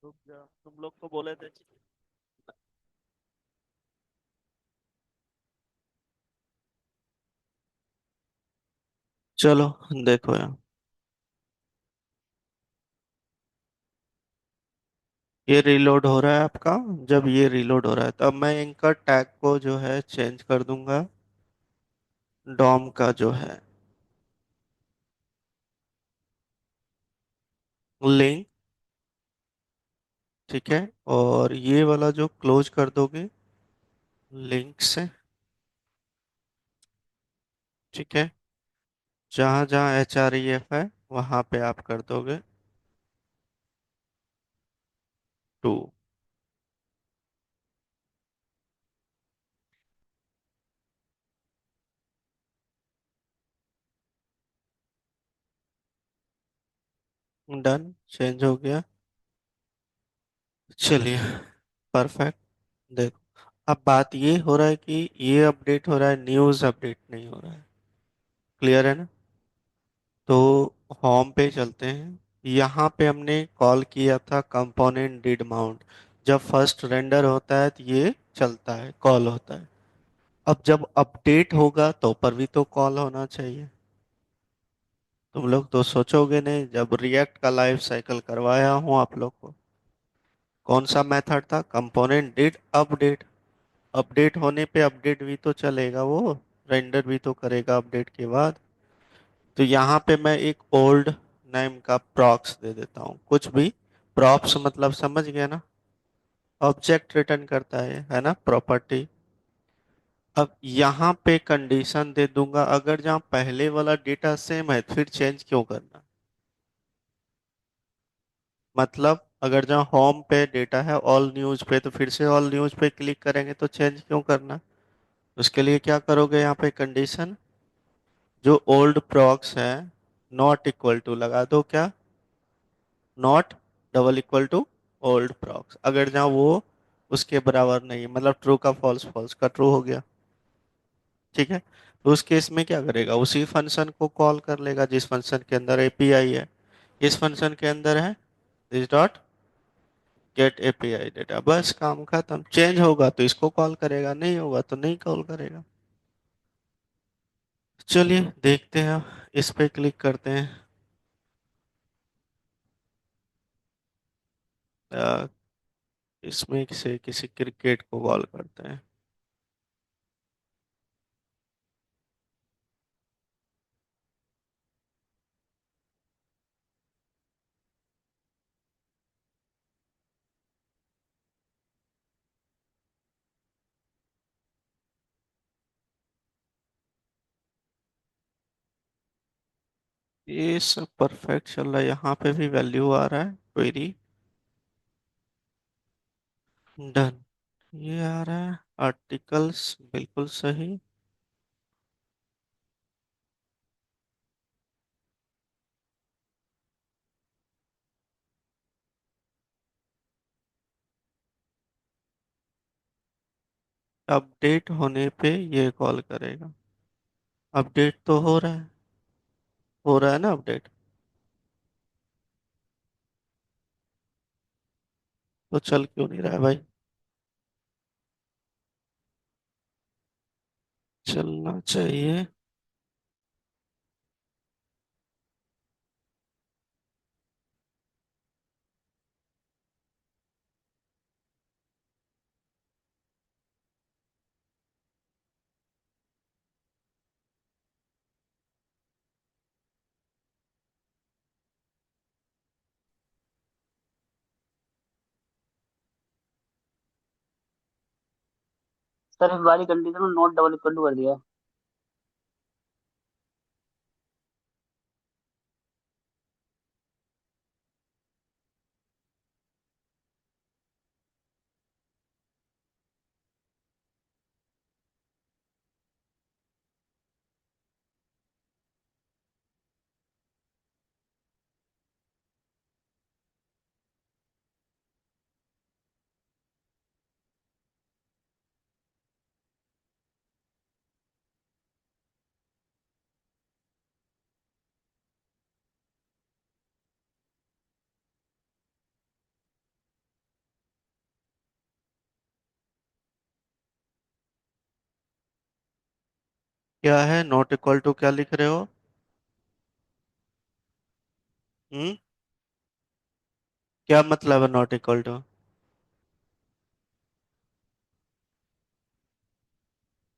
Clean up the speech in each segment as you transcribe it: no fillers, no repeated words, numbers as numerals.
रुक जा, तुम लोग को बोले थे। चलो देखो यार, ये रीलोड हो रहा है आपका। जब ये रीलोड हो रहा है तब मैं इनका टैग को जो है चेंज कर दूंगा। डॉम का जो है लिंक, ठीक है। और ये वाला जो क्लोज कर दोगे लिंक से, ठीक है। जहां जहां HREF है वहां पे आप कर दोगे 2। डन, चेंज हो गया। चलिए, परफेक्ट। देखो, अब बात ये हो रहा है कि ये अपडेट हो रहा है, न्यूज़ अपडेट नहीं हो रहा है। क्लियर है ना? तो होम पे चलते हैं। यहाँ पे हमने कॉल किया था कंपोनेंट डिड माउंट। जब फर्स्ट रेंडर होता है तो ये चलता है, कॉल होता है। अब जब अपडेट होगा तो ऊपर भी तो कॉल होना चाहिए। तुम लोग तो सोचोगे नहीं, जब रिएक्ट का लाइफ साइकिल करवाया हूँ आप लोग को, कौन सा मेथड था? Component did update. अपडेट होने पे अपडेट भी तो चलेगा, वो रेंडर भी तो करेगा अपडेट के बाद। तो यहाँ पे मैं एक ओल्ड नेम का प्रॉक्स दे देता हूँ, कुछ भी। प्रॉप्स मतलब समझ गया ना? ऑब्जेक्ट रिटर्न करता है ना, प्रॉपर्टी। अब यहाँ पे कंडीशन दे दूंगा, अगर जहाँ पहले वाला डेटा सेम है फिर चेंज क्यों करना? मतलब अगर जहाँ होम पे डेटा है ऑल न्यूज पे, तो फिर से ऑल न्यूज पे क्लिक करेंगे तो चेंज क्यों करना? उसके लिए क्या करोगे, यहाँ पे कंडीशन, जो ओल्ड प्रॉक्स है नॉट इक्वल टू लगा दो। क्या? Not double equal to old props. अगर जहाँ वो उसके बराबर नहीं है, मतलब ट्रू का फॉल्स, फॉल्स का ट्रू हो गया। ठीक है। तो उस केस में क्या करेगा, उसी फंक्शन को कॉल कर लेगा जिस फंक्शन के अंदर API है। इस फंक्शन के अंदर है this dot gate API data. बस काम खत्म। चेंज होगा तो इसको कॉल करेगा, नहीं होगा तो नहीं कॉल करेगा। चलिए देखते हैं, इस पे क्लिक करते हैं। अ, इसमें से किसी क्रिकेट को कॉल करते हैं। ये सब परफेक्ट चल रहा है, यहाँ पे भी वैल्यू आ रहा है, क्वेरी डन। ये आ रहा है आर्टिकल्स, बिल्कुल सही। अपडेट होने पे ये कॉल करेगा। अपडेट तो हो रहा है, हो रहा है ना अपडेट? तो चल क्यों नहीं रहा है भाई? चलना चाहिए। सर इस वाली कंडीशन में नोट डबल इक्वल टू कर दिया। क्या है नॉट इक्वल टू, क्या लिख रहे हो? हम्म। क्या मतलब है नॉट इक्वल टू?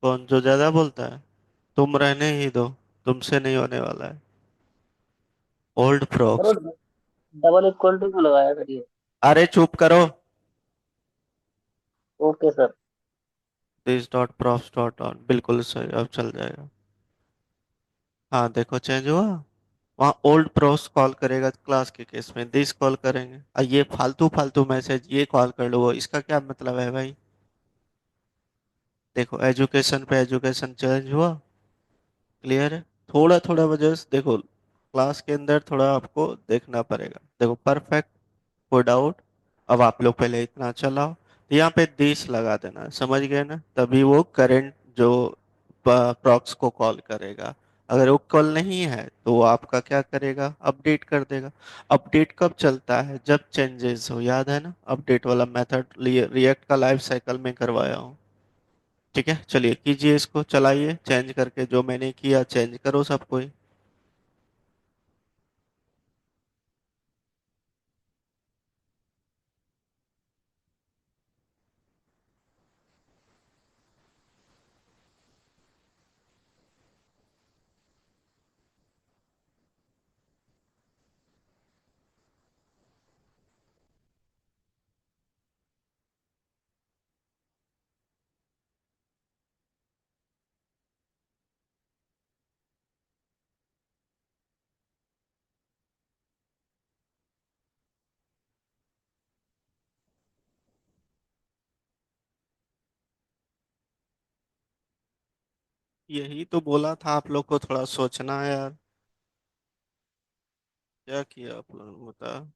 कौन जो ज्यादा बोलता है? तुम रहने ही दो, तुमसे नहीं होने वाला है। ओल्ड करो, फ्रॉक्स। डबल इक्वल टू क्यों लगाया फिर ये? अरे चुप करो। Okay sir. This dot props dot on, बिल्कुल सही, अब चल जाएगा। हाँ देखो चेंज हुआ। वहाँ ओल्ड प्रोस कॉल करेगा क्लास के केस में, दिस कॉल करेंगे, और ये फालतू फालतू मैसेज ये कॉल कर लो, वो इसका क्या मतलब है भाई? देखो एजुकेशन पे एजुकेशन चेंज हुआ। क्लियर है? थोड़ा थोड़ा वजह से देखो, क्लास के अंदर थोड़ा आपको देखना पड़ेगा। देखो परफेक्ट, कोई डाउट? अब आप लोग पहले इतना चलाओ, तो यहाँ पे दिस लगा देना, समझ गए ना? तभी वो करंट जो प्रॉक्स को कॉल करेगा। अगर वो कॉल नहीं है तो वो आपका क्या करेगा, अपडेट कर देगा। अपडेट कब चलता है? जब चेंजेस हो, याद है ना? अपडेट वाला मेथड रिएक्ट का लाइफ साइकिल में करवाया हूँ। ठीक है, चलिए कीजिए, इसको चलाइए, चेंज करके जो मैंने किया चेंज करो सब कोई। यही तो बोला था आप लोग को थोड़ा सोचना है यार। क्या किया आप लोगों ने बता?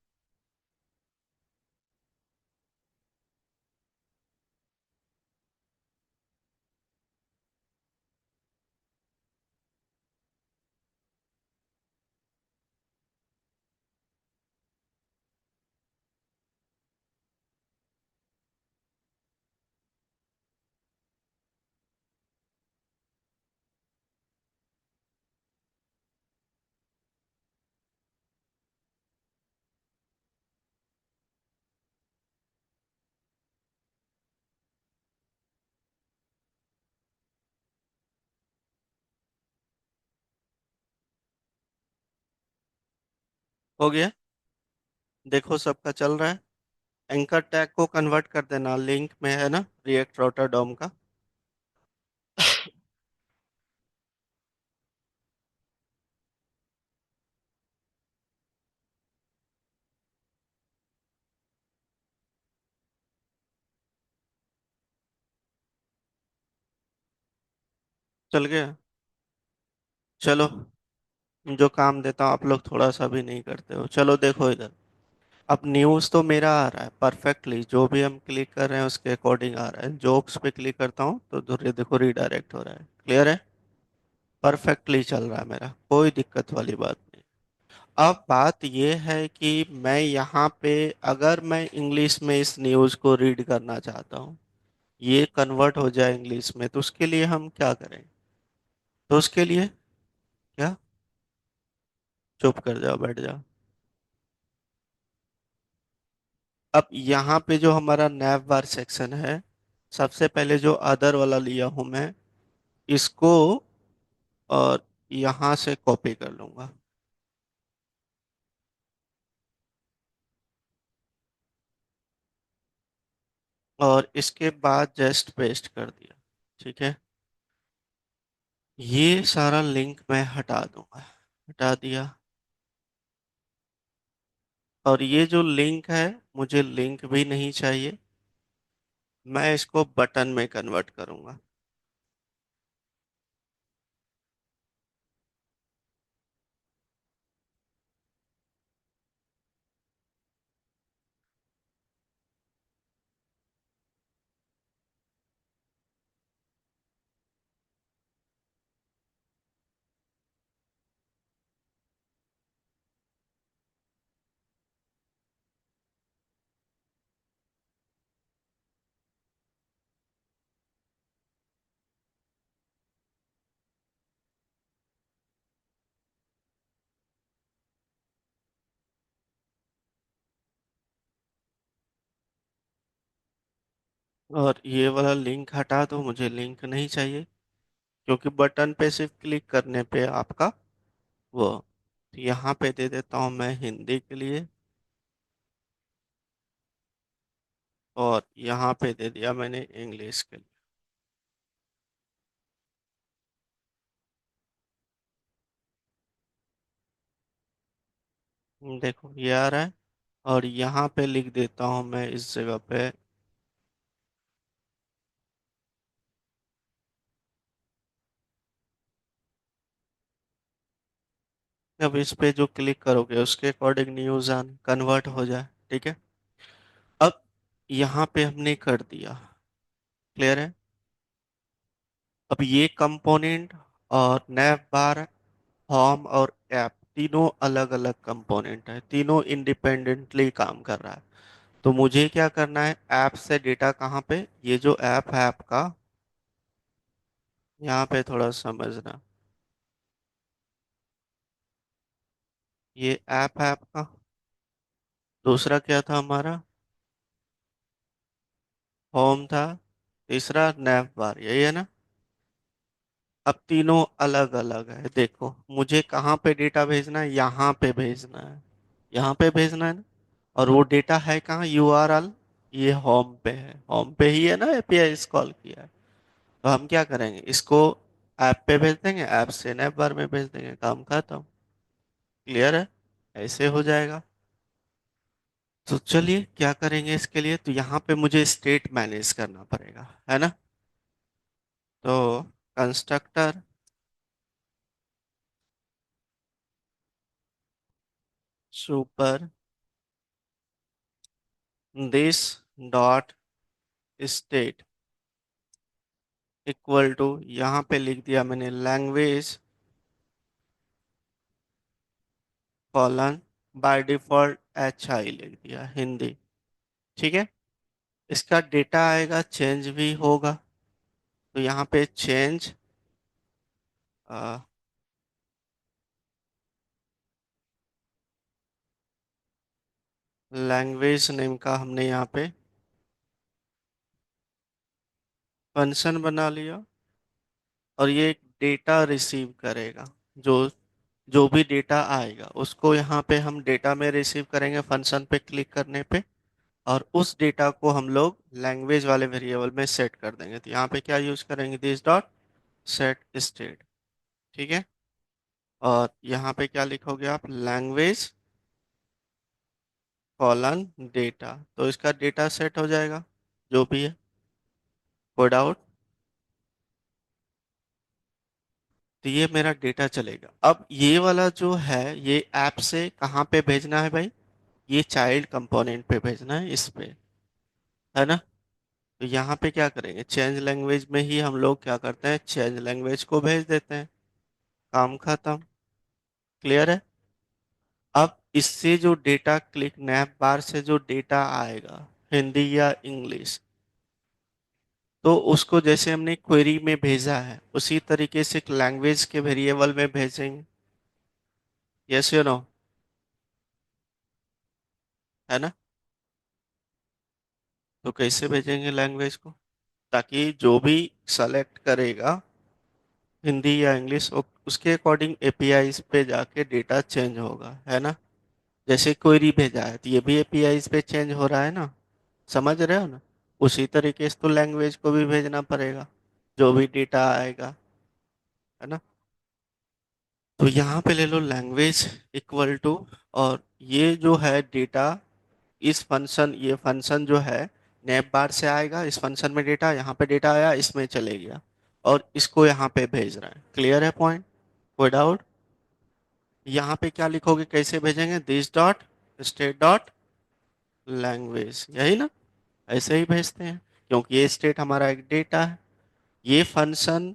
हो गया? देखो सबका चल रहा है। एंकर टैग को कन्वर्ट कर देना, लिंक में है ना रिएक्ट रोटरडॉम का। चल गया? चलो, जो काम देता हूँ आप लोग थोड़ा सा भी नहीं करते हो। चलो देखो इधर, अब न्यूज़ तो मेरा आ रहा है परफेक्टली, जो भी हम क्लिक कर रहे हैं उसके अकॉर्डिंग आ रहा है। जोक्स पे क्लिक करता हूँ तो देखो रीडायरेक्ट हो रहा है। क्लियर है? परफेक्टली चल रहा है मेरा, कोई दिक्कत वाली बात नहीं। अब बात ये है कि मैं यहाँ पे, अगर मैं इंग्लिश में इस न्यूज़ को रीड करना चाहता हूँ, ये कन्वर्ट हो जाए इंग्लिश में, तो उसके लिए हम क्या करें? तो उसके लिए क्या? चुप कर जाओ, बैठ जाओ। अब यहाँ पे जो हमारा नैव बार सेक्शन है, सबसे पहले जो अदर वाला लिया हूँ मैं, इसको और यहाँ से कॉपी कर लूंगा, और इसके बाद जस्ट पेस्ट कर दिया। ठीक है, ये सारा लिंक मैं हटा दूंगा, हटा दिया। और ये जो लिंक है, मुझे लिंक भी नहीं चाहिए, मैं इसको बटन में कन्वर्ट करूंगा। और ये वाला लिंक हटा दो, मुझे लिंक नहीं चाहिए, क्योंकि बटन पे सिर्फ क्लिक करने पे आपका वो, तो यहाँ पे दे देता हूँ मैं हिंदी के लिए, और यहाँ पे दे दिया मैंने इंग्लिश के लिए। देखो ये आ रहा है, और यहाँ पे लिख देता हूँ मैं इस जगह पे। अब इस पे जो क्लिक करोगे उसके अकॉर्डिंग न्यूज़ आन कन्वर्ट हो जाए, ठीक है। अब यहाँ पे हमने कर दिया, क्लियर है। अब ये कंपोनेंट और नैव बार, होम और ऐप, तीनों अलग अलग कंपोनेंट है, तीनों इंडिपेंडेंटली काम कर रहा है। तो मुझे क्या करना है, ऐप से डेटा कहाँ पे, ये जो ऐप है आपका, यहाँ पे थोड़ा समझना। ये ऐप है आपका, दूसरा क्या था हमारा, होम था, तीसरा नैव बार, यही है ना। अब तीनों अलग अलग है, देखो मुझे कहाँ पे डेटा भेजना है, यहाँ पे भेजना है, यहाँ पे भेजना है ना। और वो डेटा है कहाँ, यूआरएल, ये होम पे है, होम पे ही है ना, एपीआई कॉल किया है। तो हम क्या करेंगे, इसको ऐप पे भेज देंगे, ऐप से नैप बार में भेज देंगे, काम खत्म। क्लियर है, ऐसे हो जाएगा। तो चलिए क्या करेंगे इसके लिए, तो यहाँ पे मुझे स्टेट मैनेज करना पड़ेगा, है ना। तो constructor super this dot state equal to, यहाँ पे लिख दिया मैंने language colon, by default H I लिख दिया हिंदी, ठीक है। इसका डेटा आएगा, चेंज भी होगा, तो यहाँ पे चेंज लैंग्वेज नेम का हमने यहाँ पे फंक्शन बना लिया, और ये एक डेटा रिसीव करेगा, जो जो भी डेटा आएगा उसको यहाँ पे हम डेटा में रिसीव करेंगे फंक्शन पे क्लिक करने पे, और उस डेटा को हम लोग लैंग्वेज वाले वेरिएबल में सेट कर देंगे। तो यहाँ पे क्या यूज करेंगे, दिस डॉट सेट स्टेट, ठीक है। और यहाँ पे क्या लिखोगे आप, लैंग्वेज कॉलन डेटा, तो इसका डेटा सेट हो जाएगा जो भी है, कोड आउट। तो ये मेरा डेटा चलेगा। अब ये वाला जो है, ये ऐप से कहाँ पे भेजना है भाई, ये चाइल्ड कंपोनेंट पे भेजना है, इस पे, है ना। तो यहाँ पे क्या करेंगे, चेंज लैंग्वेज में ही हम लोग क्या करते हैं, चेंज लैंग्वेज को भेज देते हैं, काम खत्म। क्लियर है। अब इससे जो डेटा क्लिक नैप बार से जो डेटा आएगा, हिंदी या इंग्लिश, तो उसको जैसे हमने क्वेरी में भेजा है उसी तरीके से एक लैंग्वेज के वेरिएबल में भेजेंगे। यस यू नो, है ना। तो कैसे भेजेंगे लैंग्वेज को, ताकि जो भी सेलेक्ट करेगा हिंदी या इंग्लिश, उसके अकॉर्डिंग एपीआई पे जाके डेटा चेंज होगा, है ना। जैसे क्वेरी भेजा है तो ये भी एपीआई पे चेंज हो रहा है ना, समझ रहे हो ना। उसी तरीके से तो लैंग्वेज को भी भेजना पड़ेगा, जो भी डेटा आएगा, है ना। तो यहाँ पे ले लो लैंग्वेज इक्वल टू, और ये जो है डेटा, इस फंक्शन, ये फंक्शन जो है नैप बार से आएगा, इस फंक्शन में डेटा, यहाँ पे डेटा आया, इसमें चले गया, और इसको यहाँ पे भेज रहे हैं। क्लियर है पॉइंट, कोई डाउट। यहाँ पे क्या लिखोगे, कैसे भेजेंगे, this dot state dot language, यही ना, ऐसे ही भेजते हैं, क्योंकि ये स्टेट हमारा एक डेटा है। ये फंक्शन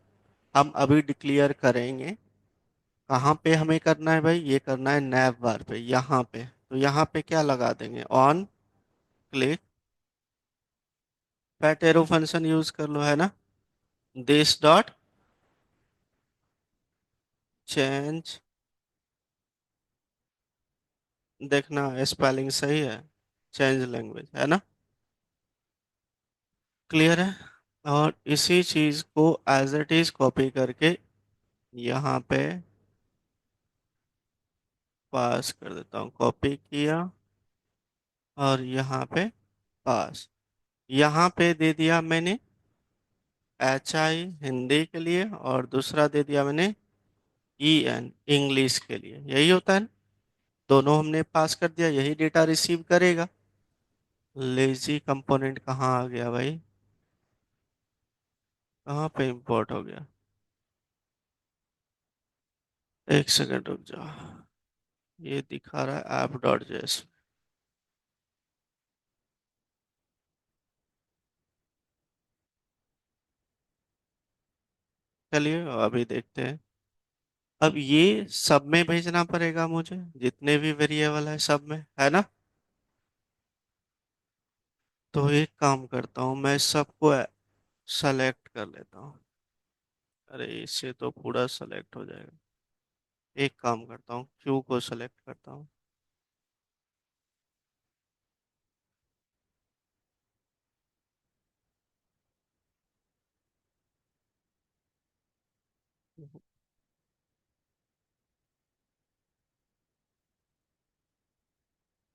हम अभी डिक्लेयर करेंगे, कहाँ पे हमें करना है भाई, ये करना है नैव बार पे, यहाँ पे। तो यहाँ पे क्या लगा देंगे, on click fat arrow function use कर लो, है ना। दिस डॉट चेंज, देखना स्पेलिंग सही है, चेंज लैंग्वेज, है ना। क्लियर है। और इसी चीज को एज इट इज कॉपी करके यहाँ पे पास कर देता हूँ, कॉपी किया और यहाँ पे पास। यहाँ पे दे दिया मैंने HI हिंदी के लिए, और दूसरा दे दिया मैंने EN इंग्लिश के लिए। यही होता है ना? दोनों हमने पास कर दिया, यही डेटा रिसीव करेगा। लेजी कंपोनेंट कहाँ आ गया भाई? कहाँ पे इंपोर्ट हो गया? एक सेकंड रुक जाओ। ये दिखा रहा है app.js। चलिए अभी देखते हैं। अब ये सब में भेजना पड़ेगा मुझे, जितने भी वेरिएबल है सब में, है ना? तो एक काम करता हूँ, मैं सबको सेलेक्ट कर लेता हूँ। अरे इससे तो पूरा सेलेक्ट हो जाएगा। एक काम करता हूँ, क्यू को सेलेक्ट करता हूँ।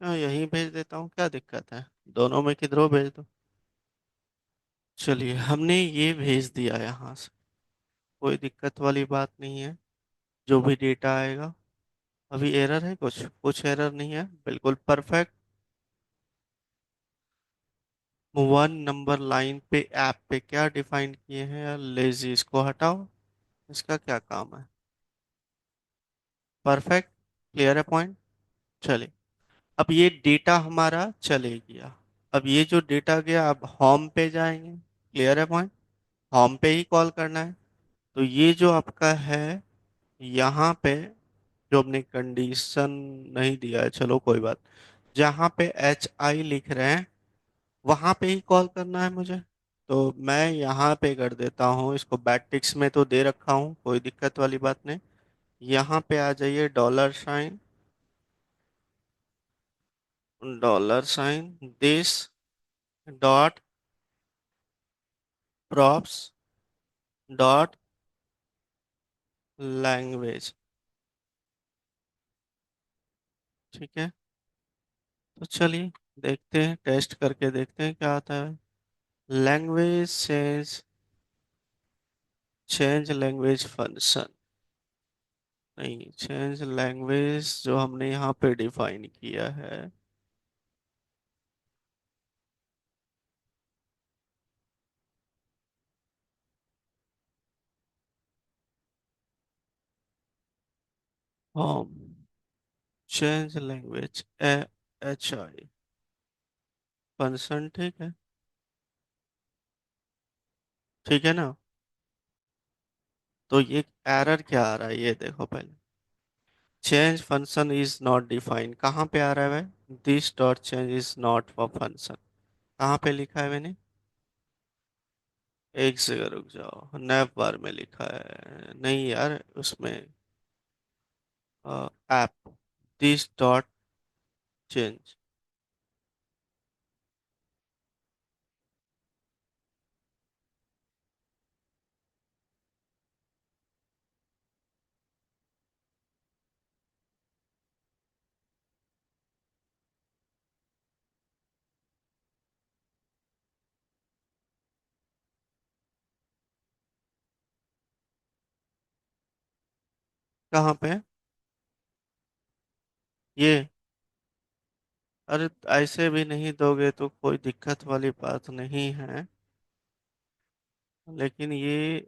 हाँ यहीं भेज देता हूँ, क्या दिक्कत है? दोनों में किधरों भेज दो। चलिए हमने ये भेज दिया यहाँ से, कोई दिक्कत वाली बात नहीं है। जो भी डेटा आएगा। अभी एरर है? कुछ कुछ एरर नहीं है, बिल्कुल परफेक्ट। 1 नंबर लाइन पे ऐप पे क्या डिफाइन किए हैं यार? लेजी, इसको हटाओ। इसका क्या काम है? परफेक्ट। क्लियर है पॉइंट। चलिए, अब ये डेटा हमारा चले गया। अब ये जो डेटा गया, अब होम पे जाएंगे। क्लियर है पॉइंट। होम पे ही कॉल करना है। तो ये जो आपका है, यहाँ पे जो हमने कंडीशन नहीं दिया है, चलो कोई बात। जहाँ पे HI लिख रहे हैं वहां पे ही कॉल करना है मुझे। तो मैं यहाँ पे कर देता हूँ, इसको बैकटिक्स में तो दे रखा हूँ, कोई दिक्कत वाली बात नहीं। यहाँ पे आ जाइए, $, this dot props dot language. ठीक है। तो चलिए देखते हैं, टेस्ट करके देखते हैं क्या आता है। Language change language function. नहीं, चेंज लैंग्वेज जो हमने यहाँ पे डिफाइन किया है। Home change language HI function, ठीक है। ठीक है ना? तो ये एरर क्या आ रहा है ये देखो पहले। Change function is not defined, कहाँ पे आ रहा है भाई? This dot change is not for function, कहाँ पे लिखा है मैंने? एक सेकंड रुक जाओ, नैप बार में लिखा है नहीं यार, उसमें ऐप दिस डॉट चेंज। कहाँ पे? ये? अरे ऐसे भी नहीं दोगे तो कोई दिक्कत वाली बात नहीं है, लेकिन ये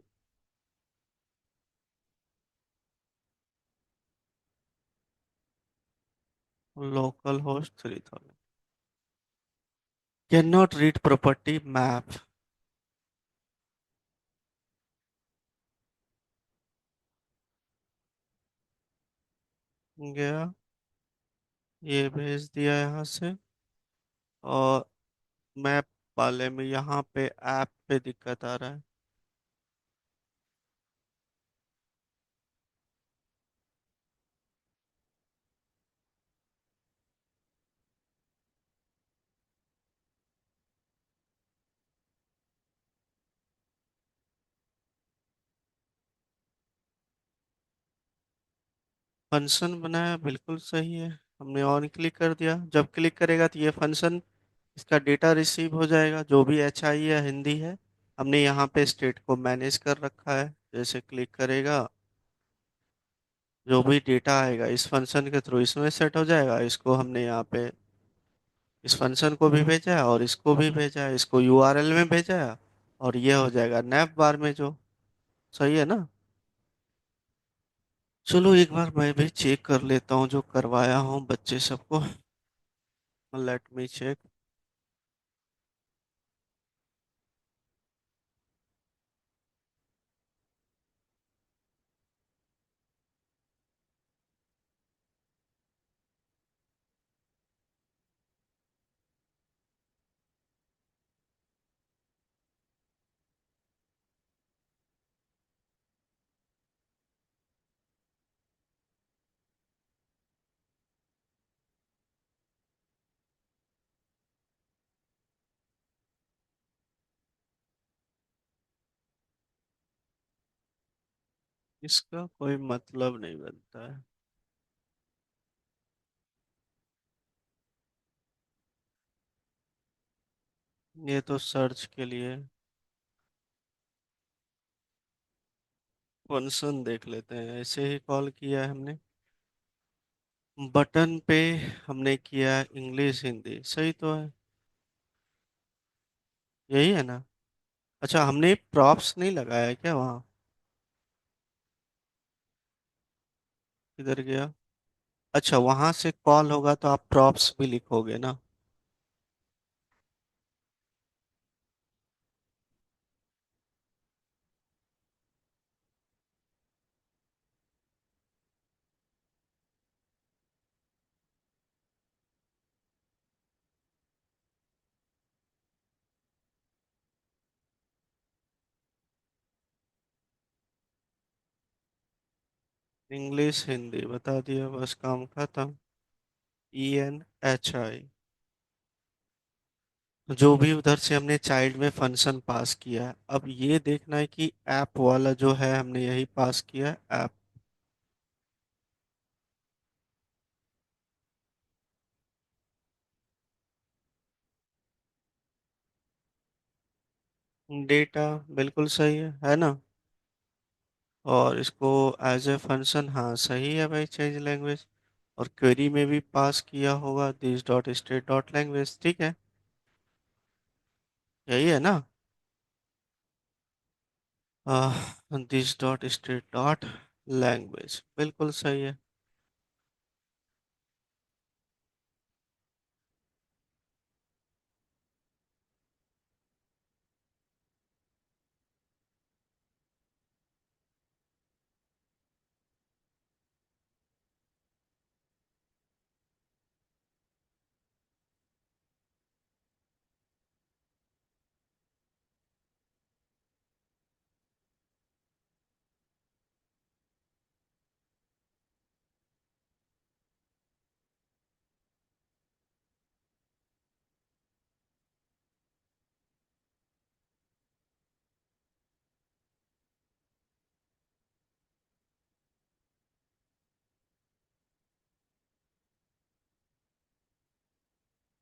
local host 3000 can not read property map. गया, ये भेज दिया यहाँ से। और मैप वाले में यहाँ पे ऐप पे दिक्कत आ रहा है। फंक्शन बनाया, बिल्कुल सही है। हमने ऑन क्लिक कर दिया, जब क्लिक करेगा तो ये फंक्शन, इसका डेटा रिसीव हो जाएगा, जो भी एच आई है, हिंदी है। हमने यहाँ पे स्टेट को मैनेज कर रखा है। जैसे क्लिक करेगा, जो भी डेटा आएगा इस फंक्शन के थ्रू इसमें सेट हो जाएगा। इसको हमने यहाँ पे इस फंक्शन को भी भेजा है और इसको भी भेजा है, इसको यूआरएल में भेजा है। और ये हो जाएगा नैप बार में जो। सही है ना? चलो एक बार मैं भी चेक कर लेता हूँ जो करवाया हूँ बच्चे सबको। Let me check. इसका कोई मतलब नहीं बनता है। ये तो सर्च के लिए फंक्शन देख लेते हैं, ऐसे ही कॉल किया है हमने। बटन पे हमने किया इंग्लिश हिंदी, सही तो है। यही है ना? अच्छा, हमने प्रॉप्स नहीं लगाया है क्या वहाँ? किधर गया? अच्छा, वहां से कॉल होगा तो आप प्रॉप्स भी लिखोगे ना? इंग्लिश हिंदी बता दिया, बस काम खत्म। ENHI, जो भी उधर से हमने चाइल्ड में फंक्शन पास किया है, अब ये देखना है कि ऐप वाला जो है हमने यही पास किया है, ऐप डेटा। बिल्कुल सही है ना? और इसको एज ए फंक्शन, हाँ सही है भाई, चेंज लैंग्वेज। और क्वेरी में भी पास किया होगा this dot state dot language, ठीक है। यही है ना? This dot state dot language, बिल्कुल सही है।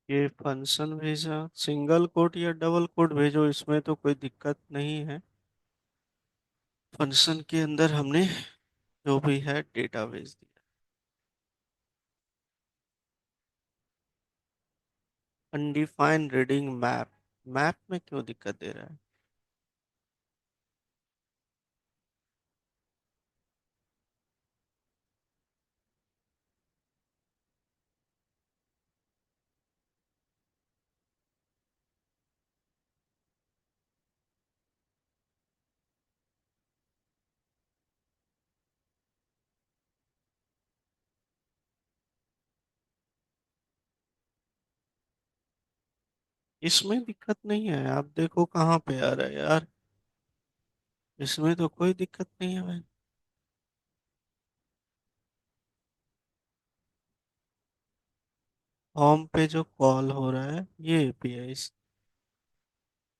ये फंक्शन भेजा, सिंगल कोट या डबल कोट भेजो, इसमें तो कोई दिक्कत नहीं है। फंक्शन के अंदर हमने जो भी है डेटा भेज दिया। अनडिफाइंड रीडिंग मैप, मैप में क्यों दिक्कत दे रहा है? इसमें दिक्कत नहीं है, आप देखो कहाँ पे आ रहा है यार। इसमें तो कोई दिक्कत नहीं है भाई। होम पे जो कॉल हो रहा है ये API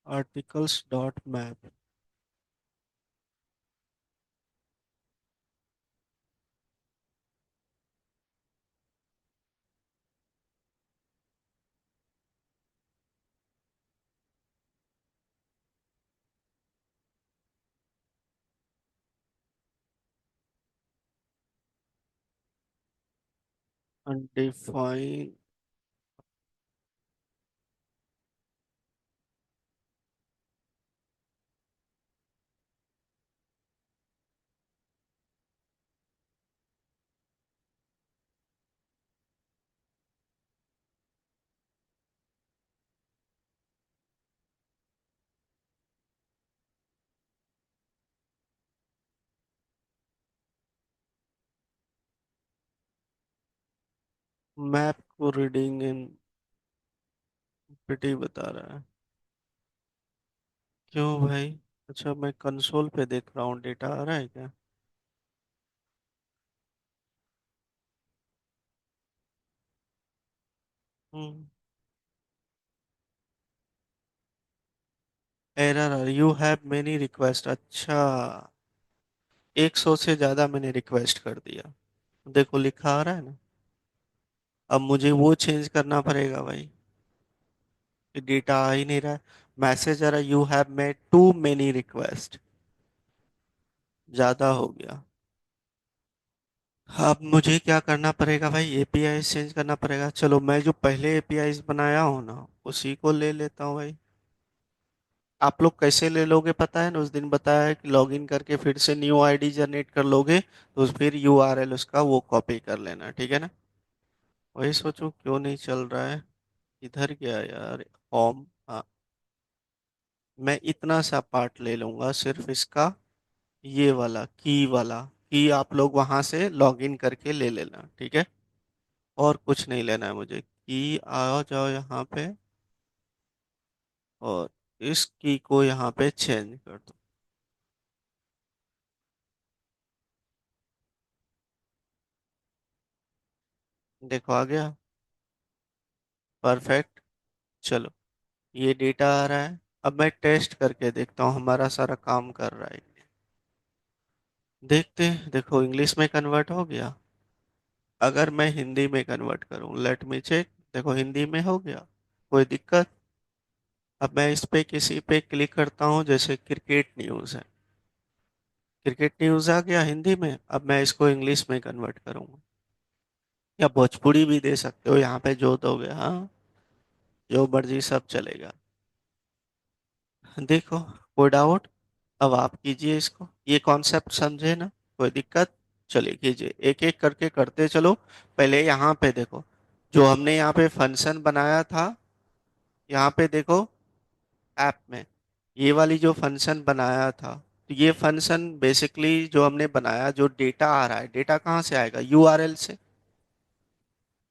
articles dot map. Undefined. Map को रीडिंग इन पिटी बता रहा है। क्यों भाई? अच्छा, मैं कंसोल पे देख रहा हूँ, डेटा आ रहा है क्या? हम्म। Error, you have many request. अच्छा, 100 से ज्यादा मैंने रिक्वेस्ट कर दिया। देखो लिखा आ रहा है ना। अब मुझे वो चेंज करना पड़ेगा भाई, कि डेटा आ ही नहीं रहा है। मैसेज आ रहा है, you have made too many request. ज्यादा हो गया। अब मुझे क्या करना पड़ेगा भाई? एपीआई चेंज करना पड़ेगा। चलो, मैं जो पहले एपीआई बनाया हूँ ना, उसी को ले लेता हूँ भाई। आप लोग कैसे ले लोगे पता है ना, उस दिन बताया है कि लॉगिन करके फिर से न्यू आईडी जनरेट कर लोगे, तो फिर यूआरएल उसका वो कॉपी कर लेना, ठीक है ना? वही सोचूं क्यों नहीं चल रहा है। इधर गया यार। होम। हाँ। मैं इतना सा पार्ट ले लूंगा सिर्फ इसका, ये वाला की वाला। की आप लोग वहां से लॉगिन करके ले लेना, ठीक है? और कुछ नहीं लेना है मुझे। की आ जाओ यहाँ पे, और इस की को यहाँ पे चेंज कर दो। देखो आ गया। परफेक्ट। चलो, ये डेटा आ रहा है। अब मैं टेस्ट करके देखता हूँ हमारा सारा काम कर रहा है। देखते हैं, देखो इंग्लिश में कन्वर्ट हो गया। अगर मैं हिंदी में कन्वर्ट करूँ, लेट मी चेक। देखो हिंदी में हो गया। कोई दिक्कत? अब मैं इस पे किसी पे क्लिक करता हूँ, जैसे क्रिकेट न्यूज़ है। क्रिकेट न्यूज़ आ गया हिंदी में। अब मैं इसको इंग्लिश में कन्वर्ट करूँगा, या भोजपुरी भी दे सकते हो यहाँ पे, जो दोगे। हाँ, जो मर्जी सब चलेगा। देखो, कोई डाउट? अब आप कीजिए इसको, ये कॉन्सेप्ट समझे ना? कोई दिक्कत? चलिए कीजिए, एक एक करके करते चलो। पहले यहाँ पे देखो, जो हमने यहाँ पे फंक्शन बनाया था, यहाँ पे देखो ऐप में, ये वाली जो फंक्शन बनाया था, तो ये फंक्शन बेसिकली जो हमने बनाया, जो डेटा आ रहा है, डेटा कहाँ से आएगा? यूआरएल से।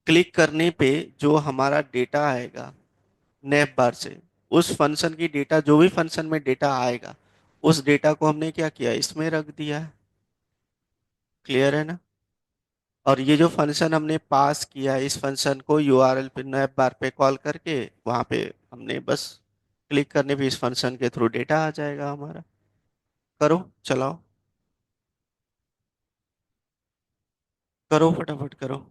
क्लिक करने पे जो हमारा डेटा आएगा नैप बार से, उस फंक्शन की डेटा, जो भी फंक्शन में डेटा आएगा, उस डेटा को हमने क्या किया, इसमें रख दिया है। क्लियर है ना? और ये जो फंक्शन हमने पास किया है, इस फंक्शन को यूआरएल पे नैप बार पे कॉल करके, वहां पे हमने बस क्लिक करने पे इस फंक्शन के थ्रू डेटा आ जाएगा हमारा। करो, चलाओ। करो फटाफट करो।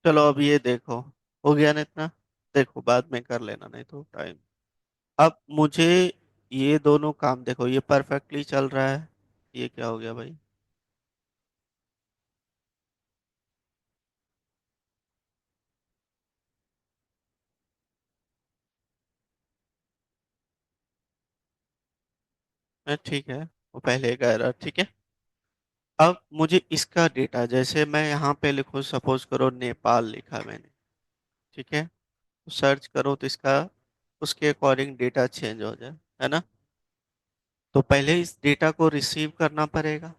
चलो अब ये देखो, हो गया ना इतना। देखो बाद में कर लेना नहीं तो टाइम। अब मुझे ये दोनों काम देखो, ये परफेक्टली चल रहा है। ये क्या हो गया भाई? ठीक है, वो पहले का एरर ठीक है। अब मुझे इसका डेटा, जैसे मैं यहाँ पे लिखूँ, सपोज करो नेपाल लिखा मैंने, ठीक है। सर्च करो तो इसका उसके अकॉर्डिंग डेटा चेंज हो जाए, है ना। तो पहले इस डेटा को रिसीव करना पड़ेगा,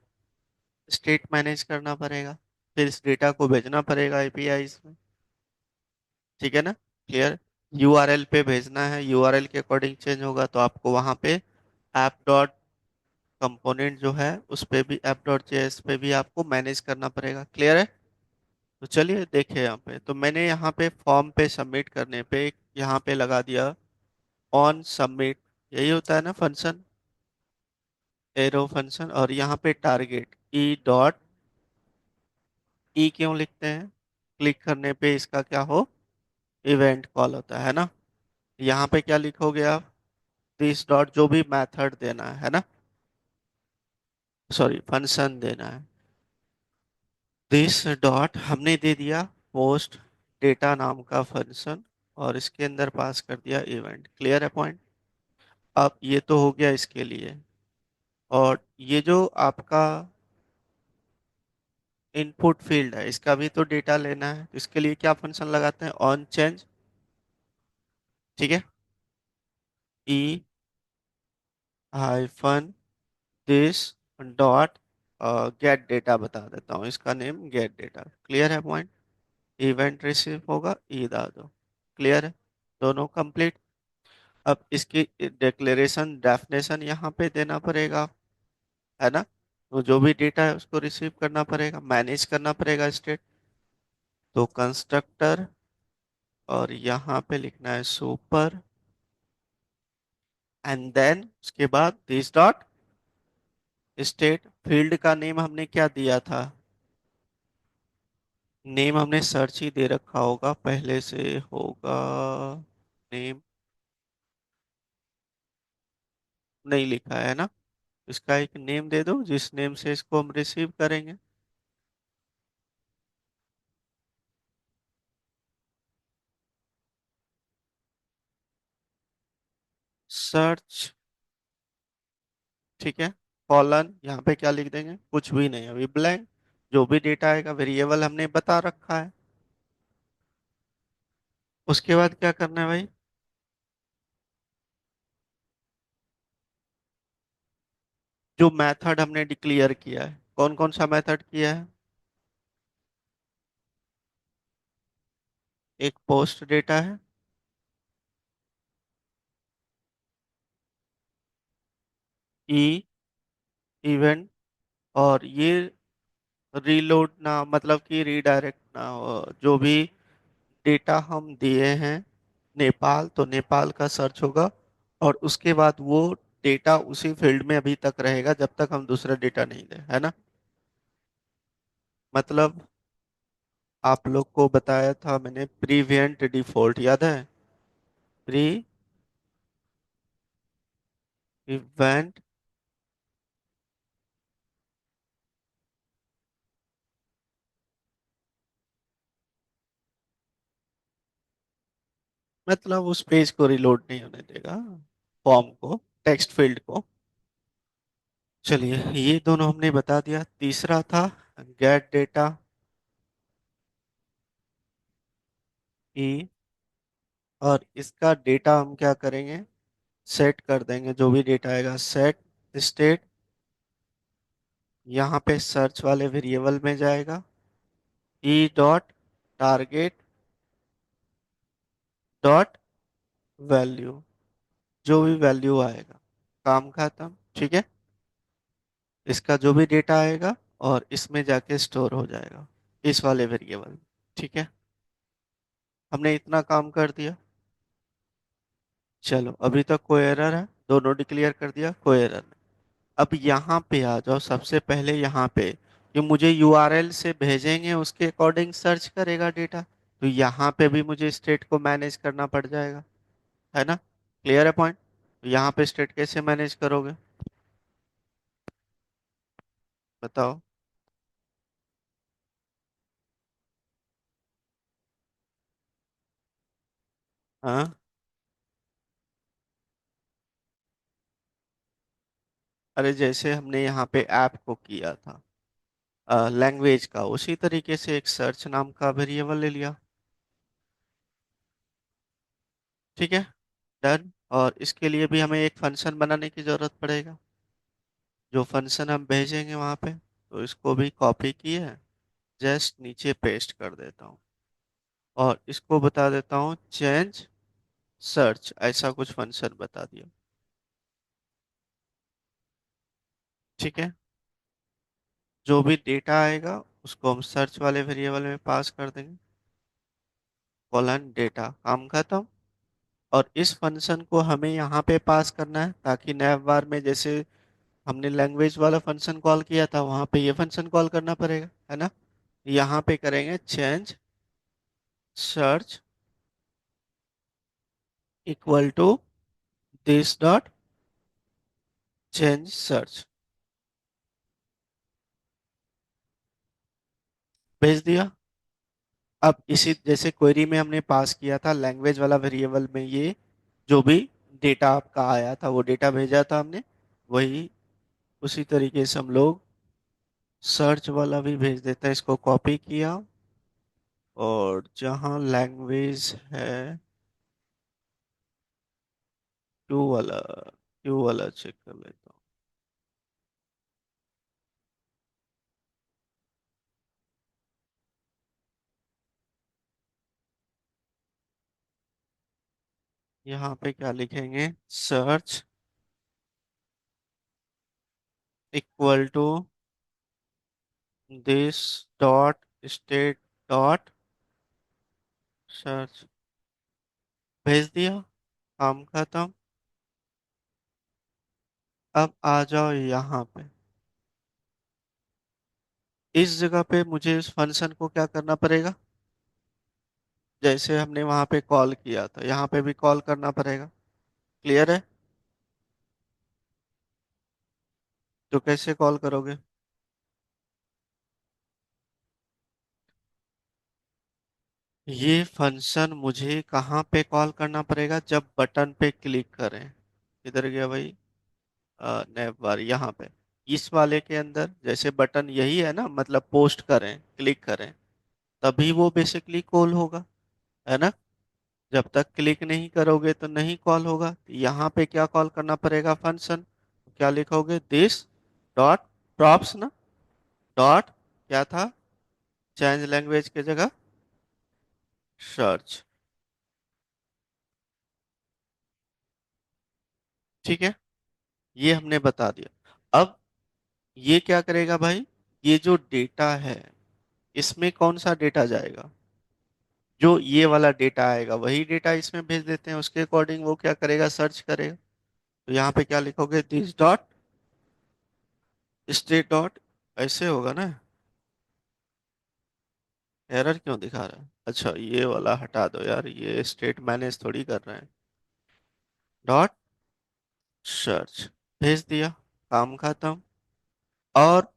स्टेट मैनेज करना पड़ेगा, फिर इस डेटा को भेजना पड़ेगा एपीआई में। ठीक है ना, क्लियर। यूआरएल पे भेजना है, यूआरएल के अकॉर्डिंग चेंज होगा, तो आपको वहां पे ऐप डॉट कंपोनेंट जो है उस पे भी, ऐप डॉट जेएस पे भी आपको मैनेज करना पड़ेगा। क्लियर है। तो चलिए देखें, यहाँ पे तो मैंने यहाँ पे फॉर्म पे सबमिट करने पे यहाँ पे लगा दिया ऑन सबमिट। यही होता है ना फंक्शन, एरो फंक्शन। और यहाँ पे टारगेट ई डॉट, ई क्यों लिखते हैं? क्लिक करने पे इसका क्या हो, इवेंट कॉल होता है ना। यहाँ पे क्या लिखोगे आप? दिस डॉट, जो भी मेथड देना है ना, सॉरी फंक्शन देना है। दिस डॉट हमने दे दिया पोस्ट डेटा नाम का फंक्शन, और इसके अंदर पास कर दिया इवेंट। क्लियर है पॉइंट। अब ये तो हो गया इसके लिए। और ये जो आपका इनपुट फील्ड है, इसका भी तो डेटा लेना है, तो इसके लिए क्या फंक्शन लगाते हैं? On change. ठीक है, e hyphen this dot get data, बता देता हूँ इसका नेम गेट डेटा। क्लियर है पॉइंट। इवेंट रिसीव होगा, ई दा दो। क्लियर है, दोनों कंप्लीट। अब इसकी डिक्लेरेशन डेफिनेशन यहाँ पे देना पड़ेगा, है ना। तो जो भी डेटा है उसको रिसीव करना पड़ेगा, मैनेज करना पड़ेगा स्टेट। तो कंस्ट्रक्टर, और यहाँ पे लिखना है सुपर, एंड देन उसके बाद दिस डॉट स्टेट। फील्ड का नेम हमने क्या दिया था? नेम हमने सर्च ही दे रखा होगा, पहले से होगा नेम। नहीं लिखा है ना, इसका एक नेम दे दो जिस नेम से इसको हम रिसीव करेंगे। सर्च, ठीक है। कॉलन, यहाँ पे क्या लिख देंगे? कुछ भी नहीं, अभी ब्लैंक। जो भी डेटा आएगा वेरिएबल हमने बता रखा है। उसके बाद क्या करना है भाई? जो मेथड हमने डिक्लेयर किया है, कौन कौन सा मेथड किया है? एक पोस्ट डेटा है, ई इवेंट, और ये रीलोड ना, मतलब कि रीडायरेक्ट ना हो। जो भी डेटा हम दिए हैं नेपाल, तो नेपाल का सर्च होगा, और उसके बाद वो डेटा उसी फील्ड में अभी तक रहेगा जब तक हम दूसरा डेटा नहीं दें, है ना। मतलब आप लोग को बताया था मैंने प्रीवियंट डिफॉल्ट, याद है? प्री इवेंट, मतलब उस पेज को रिलोड नहीं होने देगा, फॉर्म को, टेक्स्ट फील्ड को। चलिए ये दोनों हमने बता दिया। तीसरा था गेट डेटा, ई, और इसका डेटा हम क्या करेंगे? सेट कर देंगे, जो भी डेटा आएगा सेट स्टेट। यहाँ पे सर्च वाले वेरिएबल में जाएगा, E dot target dot value, जो भी वैल्यू आएगा, काम खत्म। ठीक है, इसका जो भी डेटा आएगा और इसमें जाके स्टोर हो जाएगा, इस वाले वेरिएबल। ठीक है, हमने इतना काम कर दिया। चलो अभी तक कोई एरर है? दोनों डिक्लेयर कर दिया, कोई एरर नहीं। अब यहाँ पे आ जाओ, सबसे पहले यहाँ पे, कि मुझे यूआरएल से भेजेंगे उसके अकॉर्डिंग सर्च करेगा डेटा। तो यहाँ पे भी मुझे स्टेट को मैनेज करना पड़ जाएगा, है ना? क्लियर है पॉइंट? यहाँ पे स्टेट कैसे मैनेज करोगे, बताओ? हाँ, अरे जैसे हमने यहाँ पे ऐप को किया था लैंग्वेज का, उसी तरीके से एक सर्च नाम का वेरिएबल ले लिया। ठीक है, डन। और इसके लिए भी हमें एक फंक्शन बनाने की जरूरत पड़ेगा, जो फंक्शन हम भेजेंगे वहां पे। तो इसको भी कॉपी किए, जस्ट नीचे पेस्ट कर देता हूँ, और इसको बता देता हूँ चेंज सर्च, ऐसा कुछ फंक्शन बता दिया। ठीक है, जो भी डेटा आएगा उसको हम सर्च वाले वेरिएबल में पास कर देंगे, कॉलन डेटा, काम खत्म। और इस फंक्शन को हमें यहाँ पे पास करना है, ताकि नैव बार में जैसे हमने लैंग्वेज वाला फंक्शन कॉल किया था, वहां पे ये फंक्शन कॉल करना पड़ेगा, है ना? यहाँ पे करेंगे change search equal to this dot change search, भेज दिया। अब इसी जैसे क्वेरी में हमने पास किया था लैंग्वेज वाला वेरिएबल में, ये जो भी डेटा आपका आया था वो डेटा भेजा था हमने, वही उसी तरीके से हम लोग सर्च वाला भी भेज देते हैं। इसको कॉपी किया, और जहाँ लैंग्वेज है, क्यू वाला, क्यू वाला चेक कर लेता हूँ। यहाँ पे क्या लिखेंगे, search equal to this dot state dot search, भेज दिया, काम खत्म। अब आ जाओ यहाँ पे, इस जगह पे मुझे इस फंक्शन को क्या करना पड़ेगा, जैसे हमने वहां पे कॉल किया था यहाँ पे भी कॉल करना पड़ेगा। क्लियर है? तो कैसे कॉल करोगे? ये फंक्शन मुझे कहाँ पे कॉल करना पड़ेगा, जब बटन पे क्लिक करें। किधर गया भाई? नैव बार यहाँ पे, इस वाले के अंदर, जैसे बटन यही है ना, मतलब पोस्ट करें, क्लिक करें, तभी वो बेसिकली कॉल होगा, है ना? जब तक क्लिक नहीं करोगे तो नहीं कॉल होगा। यहाँ पे क्या कॉल करना पड़ेगा, फंक्शन। क्या लिखोगे, दिस डॉट प्रॉप्स ना, डॉट क्या था, चेंज लैंग्वेज की जगह सर्च। ठीक है, ये हमने बता दिया। अब ये क्या करेगा भाई, ये जो डेटा है, इसमें कौन सा डेटा जाएगा, जो ये वाला डेटा आएगा वही डेटा इसमें भेज देते हैं, उसके अकॉर्डिंग वो क्या करेगा, सर्च करेगा। तो यहाँ पे क्या लिखोगे, दिस डॉट स्टेट डॉट, ऐसे होगा ना? एरर क्यों दिखा रहा है? अच्छा, ये वाला हटा दो यार, ये स्टेट मैनेज थोड़ी कर रहे हैं। डॉट सर्च, भेज दिया, काम खत्म। और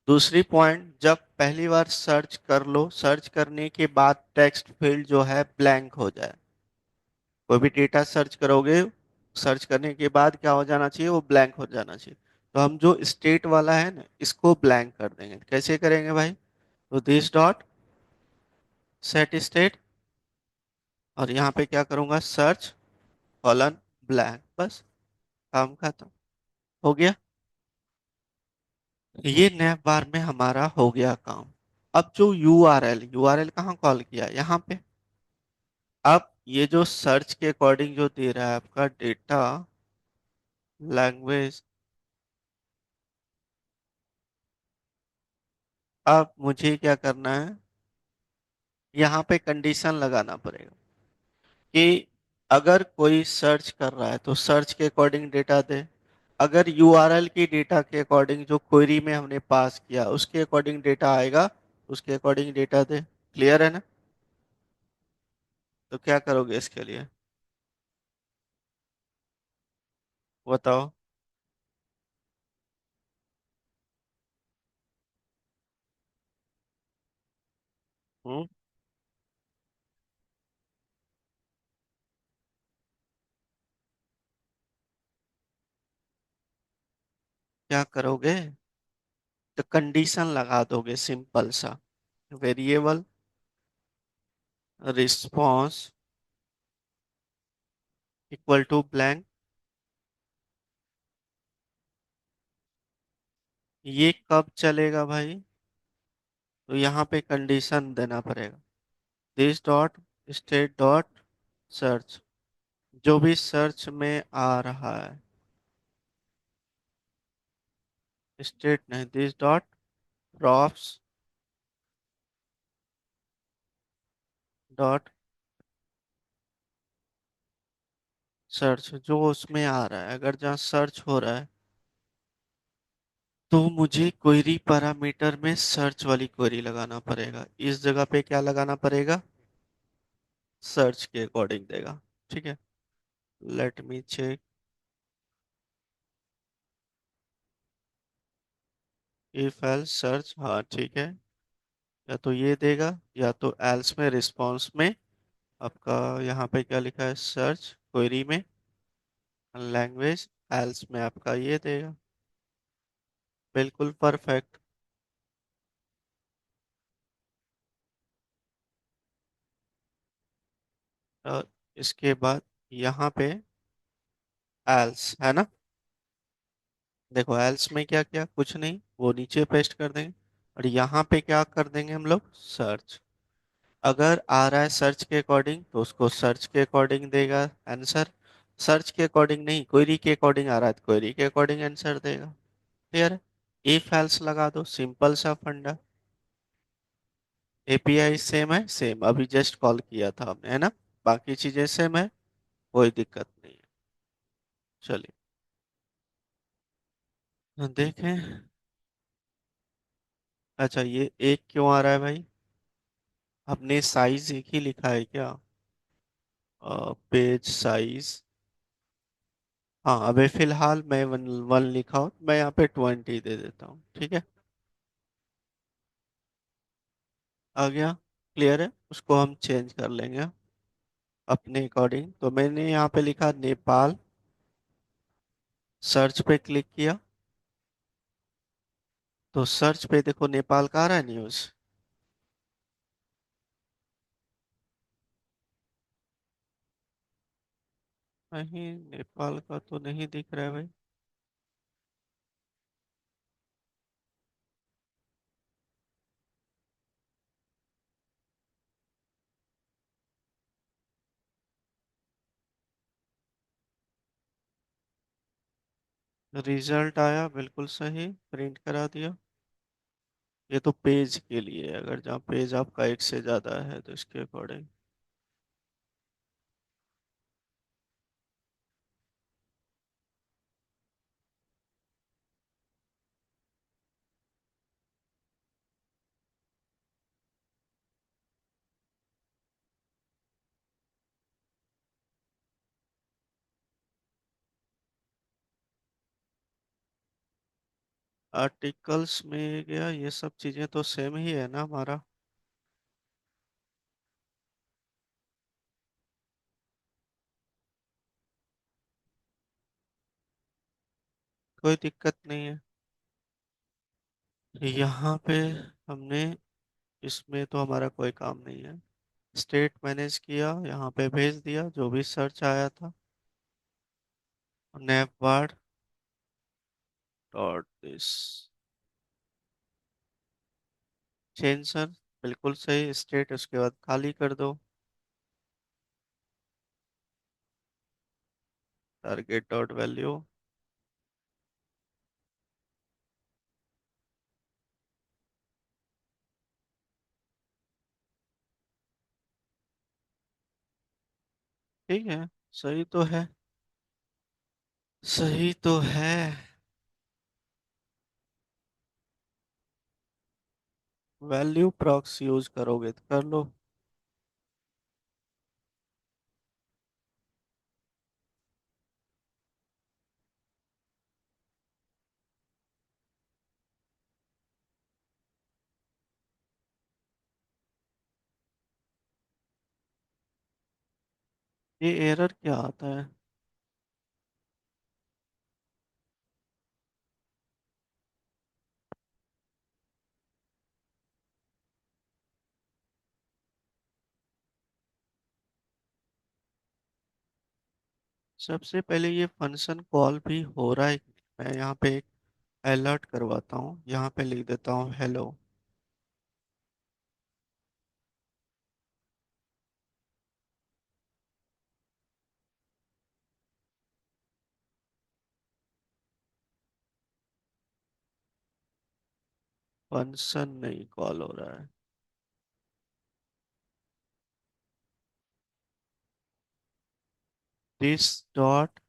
दूसरी पॉइंट, जब पहली बार सर्च कर लो, सर्च करने के बाद टेक्स्ट फील्ड जो है ब्लैंक हो जाए। कोई भी डेटा सर्च करोगे, सर्च करने के बाद क्या हो जाना चाहिए, वो ब्लैंक हो जाना चाहिए। तो हम जो स्टेट वाला है ना, इसको ब्लैंक कर देंगे। कैसे करेंगे भाई, तो दिस डॉट सेट स्टेट, और यहाँ पे क्या करूंगा, सर्च कॉलन ब्लैंक, बस, काम खत्म, हो गया। ये नैव बार में हमारा हो गया काम। अब जो यूआरएल, यूआरएल कहाँ कॉल किया, यहाँ पे। अब ये जो सर्च के अकॉर्डिंग जो दे रहा है आपका डेटा लैंग्वेज, अब मुझे क्या करना है, यहाँ पे कंडीशन लगाना पड़ेगा कि अगर कोई सर्च कर रहा है तो सर्च के अकॉर्डिंग डेटा दे, अगर यूआरएल की डेटा के अकॉर्डिंग जो क्वेरी में हमने पास किया उसके अकॉर्डिंग डेटा आएगा, उसके अकॉर्डिंग डेटा दे। क्लियर है ना? तो क्या करोगे इसके लिए? बताओ। हम्म। क्या करोगे? तो कंडीशन लगा दोगे सिंपल सा। Variable response equal to blank. ये कब चलेगा भाई? तो यहाँ पे कंडीशन देना पड़ेगा। This dot state dot search, जो भी सर्च में आ रहा है। स्टेट नहीं, this dot props dot search, जो उसमें आ रहा है, अगर जहाँ सर्च हो रहा है तो मुझे क्वेरी पैरामीटर में सर्च वाली क्वेरी लगाना पड़ेगा। इस जगह पे क्या लगाना पड़ेगा? सर्च के अकॉर्डिंग देगा। ठीक है। Let me check. If else search, हाँ ठीक है। या तो ये देगा, या तो एल्स में रिस्पॉन्स में आपका यहाँ पे क्या लिखा है, सर्च क्वेरी में लैंग्वेज, एल्स में आपका ये देगा। बिल्कुल परफेक्ट। और इसके बाद यहाँ पे एल्स है ना। देखो एल्स में क्या क्या, कुछ नहीं, वो नीचे पेस्ट कर देंगे। और यहाँ पे क्या कर देंगे हम लोग, सर्च। अगर आ रहा है सर्च के अकॉर्डिंग तो उसको सर्च के अकॉर्डिंग देगा आंसर। सर्च के अकॉर्डिंग नहीं, क्वेरी के अकॉर्डिंग आ रहा है तो क्वेरी के अकॉर्डिंग आंसर देगा। क्लियर है? इफ एल्स लगा दो, सिंपल सा फंडा। एपीआई सेम है, सेम अभी जस्ट कॉल किया था हमने, है ना। बाकी चीजें सेम है, कोई दिक्कत नहीं है। चलिए देखें। अच्छा, ये एक क्यों आ रहा है भाई? आपने साइज एक ही लिखा है क्या? Page size. हाँ, अभी फिलहाल मैं वन वन लिखा हूँ, मैं यहाँ पे 20 दे देता हूँ, ठीक है। आ गया। क्लियर है, उसको हम चेंज कर लेंगे अपने अकॉर्डिंग। तो मैंने यहाँ पे लिखा नेपाल, सर्च पे क्लिक किया तो सर्च पे देखो नेपाल का आ रहा है न्यूज़। नहीं, नेपाल का तो नहीं दिख रहा है भाई। रिजल्ट आया, बिल्कुल सही, प्रिंट करा दिया। ये तो पेज के लिए है, अगर जहाँ पेज आपका एक से ज्यादा है तो इसके अकॉर्डिंग। आर्टिकल्स में गया, ये सब चीजें तो सेम ही है ना हमारा। कोई दिक्कत नहीं है। यहाँ पे हमने, इसमें तो हमारा कोई काम नहीं है। स्टेट मैनेज किया, यहाँ पे भेज दिया जो भी सर्च आया था। नेपवाड डॉट दिस चेंज सर, बिल्कुल सही। स्टेट उसके बाद खाली कर दो। Target dot value. ठीक है, सही तो है। सही तो है। वैल्यू प्रॉक्स यूज करोगे तो कर लो। ये एरर क्या आता है? सबसे पहले ये फंक्शन कॉल भी हो रहा है कि नहीं? मैं यहाँ पे एक अलर्ट करवाता हूँ, यहाँ पे लिख देता हूँ हेलो। फंक्शन नहीं कॉल हो रहा है। This dot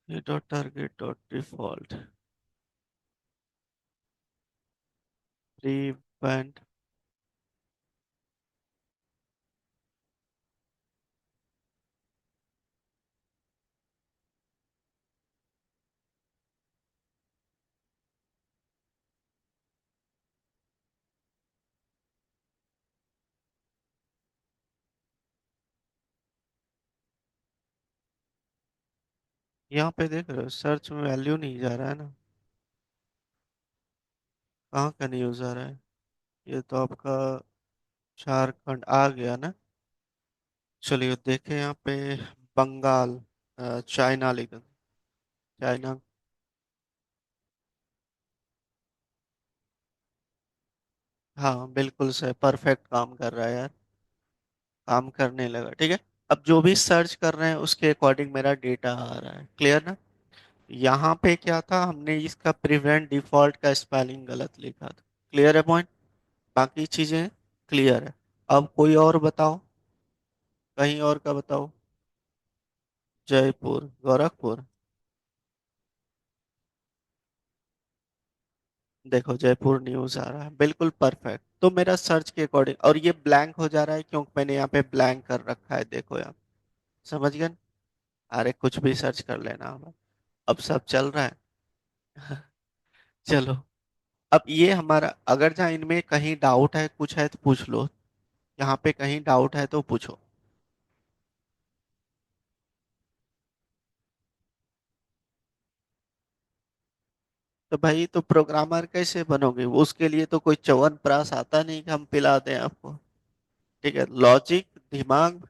dot target dot default prevent. यहाँ पे देख रहे हो सर्च में वैल्यू नहीं जा रहा है ना? कहाँ का नहीं यूज आ रहा है? ये तो आपका झारखंड आ गया ना? चलिए देखें यहाँ पे। बंगाल, चाइना लिख दो। चाइना। हाँ बिल्कुल सही, परफेक्ट काम कर रहा है यार। काम करने लगा, ठीक है। अब जो भी सर्च कर रहे हैं उसके अकॉर्डिंग मेरा डेटा आ रहा है, क्लियर ना? यहाँ पे क्या था, हमने इसका प्रिवेंट डिफॉल्ट का स्पेलिंग गलत लिखा था। क्लियर है पॉइंट? बाकी चीजें क्लियर है। अब कोई और बताओ, कहीं और का बताओ। जयपुर, गोरखपुर। देखो जयपुर न्यूज आ रहा है, बिल्कुल परफेक्ट। तो मेरा सर्च के अकॉर्डिंग, और ये ब्लैंक हो जा रहा है क्योंकि मैंने यहाँ पे ब्लैंक कर रखा है, देखो यहाँ। समझ गए न? अरे कुछ भी सर्च कर लेना हमें। अब सब चल रहा है। चलो। अब ये हमारा, अगर जहाँ इनमें कहीं डाउट है, कुछ है तो पूछ लो। यहाँ पे कहीं डाउट है तो पूछो। तो भाई तो प्रोग्रामर कैसे बनोगे? वो उसके लिए तो कोई च्यवनप्राश आता नहीं कि हम पिला दें आपको। ठीक है, लॉजिक, दिमाग।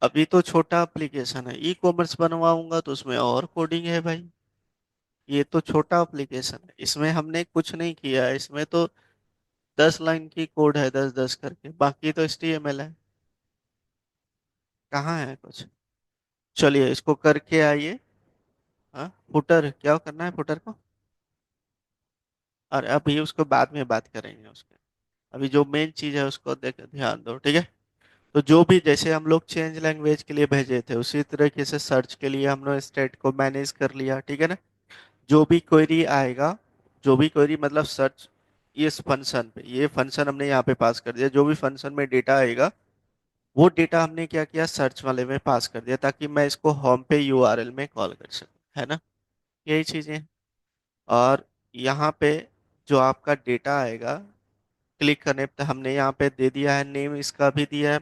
अभी तो छोटा एप्लीकेशन है, ई कॉमर्स बनवाऊंगा तो उसमें और कोडिंग है भाई। ये तो छोटा एप्लीकेशन है, इसमें हमने कुछ नहीं किया है। इसमें तो 10 लाइन की कोड है, 10 10 करके, बाकी तो HTML है। कहाँ है कुछ? चलिए इसको करके आइए। हाँ, फुटर क्या करना है फुटर को? और अभी उसको बाद में बात करेंगे उसके। अभी जो मेन चीज है उसको देख ध्यान दो, ठीक है। तो जो भी, जैसे हम लोग चेंज लैंग्वेज के लिए भेजे थे, उसी तरीके से सर्च के लिए हमने स्टेट को मैनेज कर लिया, ठीक है ना? जो भी क्वेरी आएगा, जो भी क्वेरी मतलब सर्च, इस फंक्शन पे, ये फंक्शन हमने यहाँ पे पास कर दिया। जो भी फंक्शन में डेटा आएगा, वो डेटा हमने क्या किया, सर्च वाले में पास कर दिया, ताकि मैं इसको होम पे URL में कॉल कर सकूं, है ना? यही चीजें हैं। और यहाँ पे जो आपका डेटा आएगा, क्लिक करने पे हमने यहाँ पे दे दिया है नेम, इसका भी दिया है,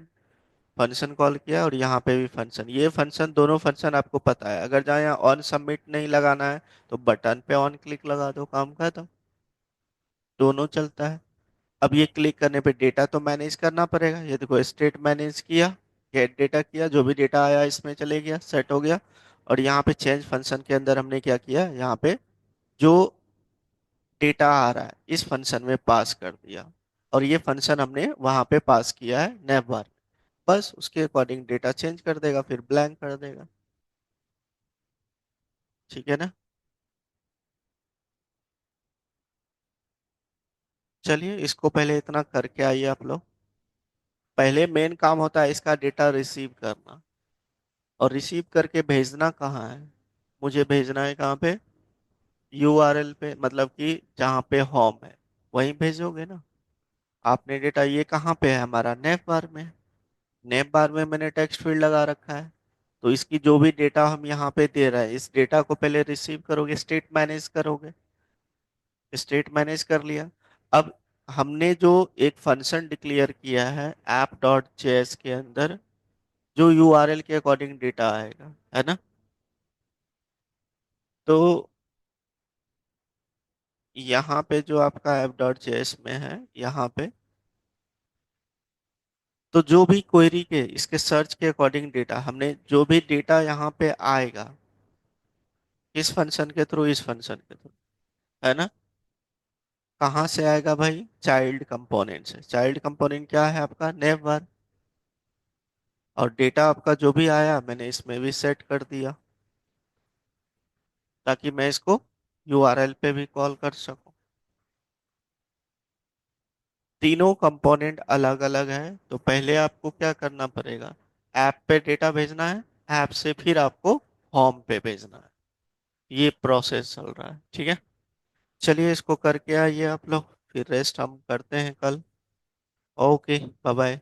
फंक्शन कॉल किया, और यहाँ पे भी फंक्शन। ये फंक्शन, दोनों फंक्शन आपको पता है। अगर जहाँ यहाँ ऑन सबमिट नहीं लगाना है तो बटन पे ऑन क्लिक लगा दो, काम खत्म। दोनों चलता है। अब ये क्लिक करने पे डेटा तो मैनेज करना पड़ेगा। ये देखो स्टेट मैनेज किया, गेट डेटा किया, जो भी डेटा आया इसमें चले गया, सेट हो गया। और यहाँ पे चेंज फंक्शन के अंदर हमने क्या किया, यहाँ पे जो डेटा आ रहा है इस फंक्शन में पास कर दिया। और ये फंक्शन हमने वहां पे पास किया है नेवर। बस उसके अकॉर्डिंग डेटा चेंज कर देगा, फिर ब्लैंक कर देगा। ठीक है ना? चलिए इसको पहले इतना करके आइए आप लोग। पहले मेन काम होता है इसका डेटा रिसीव करना, और रिसीव करके भेजना कहाँ है? मुझे भेजना है कहाँ पे? URL पे, मतलब कि जहाँ पे होम है वहीं भेजोगे ना? आपने डेटा, ये कहाँ पे है हमारा, नेम बार में। नेम बार में मैंने टेक्स्ट फील्ड लगा रखा है। तो इसकी जो भी डेटा हम यहाँ पे दे रहे हैं, इस डेटा को पहले रिसीव करोगे, स्टेट मैनेज करोगे। स्टेट मैनेज कर लिया। अब हमने जो एक फंक्शन डिक्लेयर किया है ऐप डॉट जेएस के अंदर, जो यूआरएल के अकॉर्डिंग डेटा आएगा, है ना। तो यहाँ पे जो आपका ऐप डॉट जेएस में है, यहाँ पे तो जो भी क्वेरी के इसके सर्च के अकॉर्डिंग डेटा, हमने जो भी डेटा यहाँ पे आएगा इस फंक्शन के थ्रू, इस फंक्शन के थ्रू, है ना। कहाँ से आएगा भाई? चाइल्ड कंपोनेंट से। चाइल्ड कंपोनेंट क्या है आपका? नेवर। और डेटा आपका जो भी आया मैंने इसमें भी सेट कर दिया, ताकि मैं इसको यूआरएल पे भी कॉल कर सकूं। तीनों कंपोनेंट अलग अलग है, तो पहले आपको क्या करना पड़ेगा? ऐप पे डेटा भेजना है, ऐप से फिर आपको होम पे भेजना है। ये प्रोसेस चल रहा है, ठीक है। चलिए इसको करके आइए आप लोग, फिर रेस्ट हम करते हैं कल। Okay, bye bye.